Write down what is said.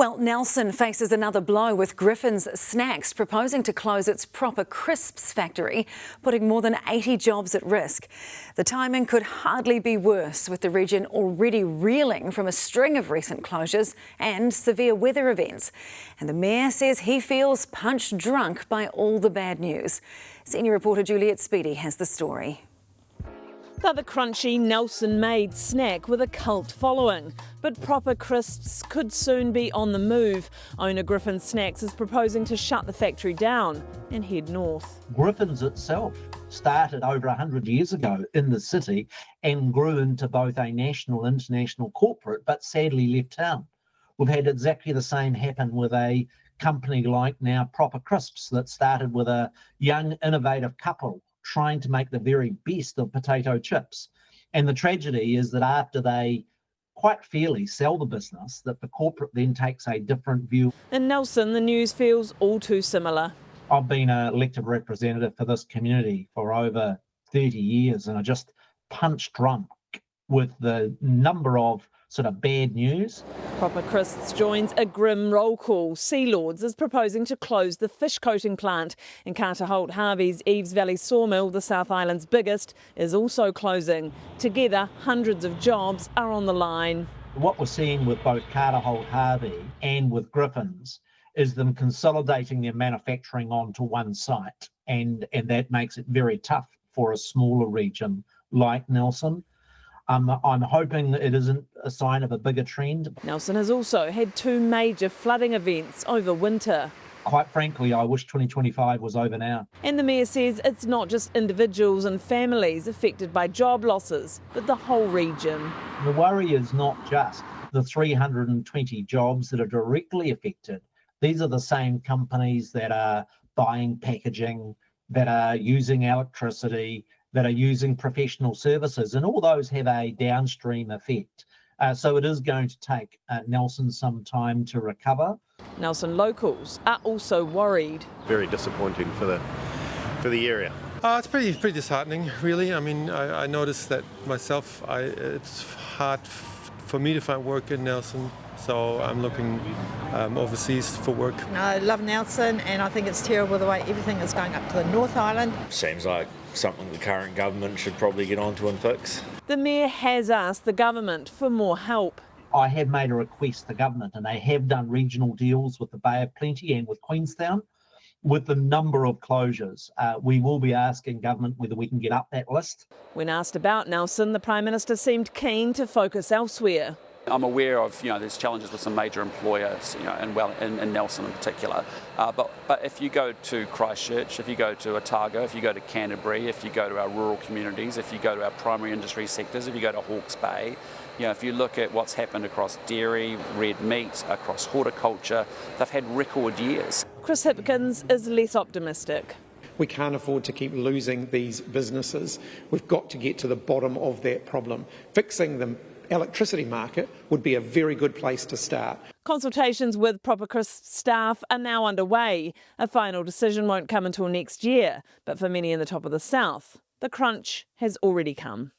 Well, Nelson faces another blow with Griffin's Snacks proposing to close its Proper Crisps factory, putting more than 80 jobs at risk. The timing could hardly be worse, with the region already reeling from a string of recent closures and severe weather events. And the Mayor says he feels punch drunk by all the bad news. Senior reporter Juliet Speedy has the story. They're the crunchy Nelson-made snack with a cult following. But Proper Crisps could soon be on the move. Owner Griffin Snacks is proposing to shut the factory down and head north. Griffin's itself started over 100 years ago in the city and grew into both a national and international corporate, but sadly left town. We've had exactly the same happen with a company like now Proper Crisps that started with a young, innovative couple trying to make the very best of potato chips. And the tragedy is that after they quite fairly sell the business, that the corporate then takes a different view. In Nelson, the news feels all too similar. I've been an elected representative for this community for over 30 years, and I just punch drunk with the number of sort of bad news. Proper Crisps joins a grim roll call. Sea Lords is proposing to close the fish coating plant, and Carter Holt Harvey's Eves Valley sawmill, the South Island's biggest, is also closing. Together, hundreds of jobs are on the line. What we're seeing with both Carter Holt Harvey and with Griffin's is them consolidating their manufacturing onto one site, and that makes it very tough for a smaller region like Nelson. I'm hoping that it isn't a sign of a bigger trend. Nelson has also had two major flooding events over winter. Quite frankly, I wish 2025 was over now. And the Mayor says it's not just individuals and families affected by job losses, but the whole region. The worry is not just the 320 jobs that are directly affected. These are the same companies that are buying packaging, that are using electricity, that are using professional services, and all those have a downstream effect. So it is going to take Nelson some time to recover. Nelson locals are also worried. Very disappointing for the area. It's pretty disheartening, really. I mean, I noticed that myself. It's hard for me to find work in Nelson, so I'm looking overseas for work. I love Nelson, and I think it's terrible the way everything is going up to the North Island. Seems like something the current government should probably get onto and fix. The Mayor has asked the government for more help. I have made a request to government, and they have done regional deals with the Bay of Plenty and with Queenstown. With the number of closures, we will be asking government whether we can get up that list. When asked about Nelson, the Prime Minister seemed keen to focus elsewhere. I'm aware of, there's challenges with some major employers, in Nelson in particular. But if you go to Christchurch, if you go to Otago, if you go to Canterbury, if you go to our rural communities, if you go to our primary industry sectors, if you go to Hawke's Bay, if you look at what's happened across dairy, red meat, across horticulture, they've had record years. Chris Hipkins is less optimistic. We can't afford to keep losing these businesses. We've got to get to the bottom of that problem. Fixing the electricity market would be a very good place to start. Consultations with Proper Crisp staff are now underway. A final decision won't come until next year, but for many in the top of the south, the crunch has already come.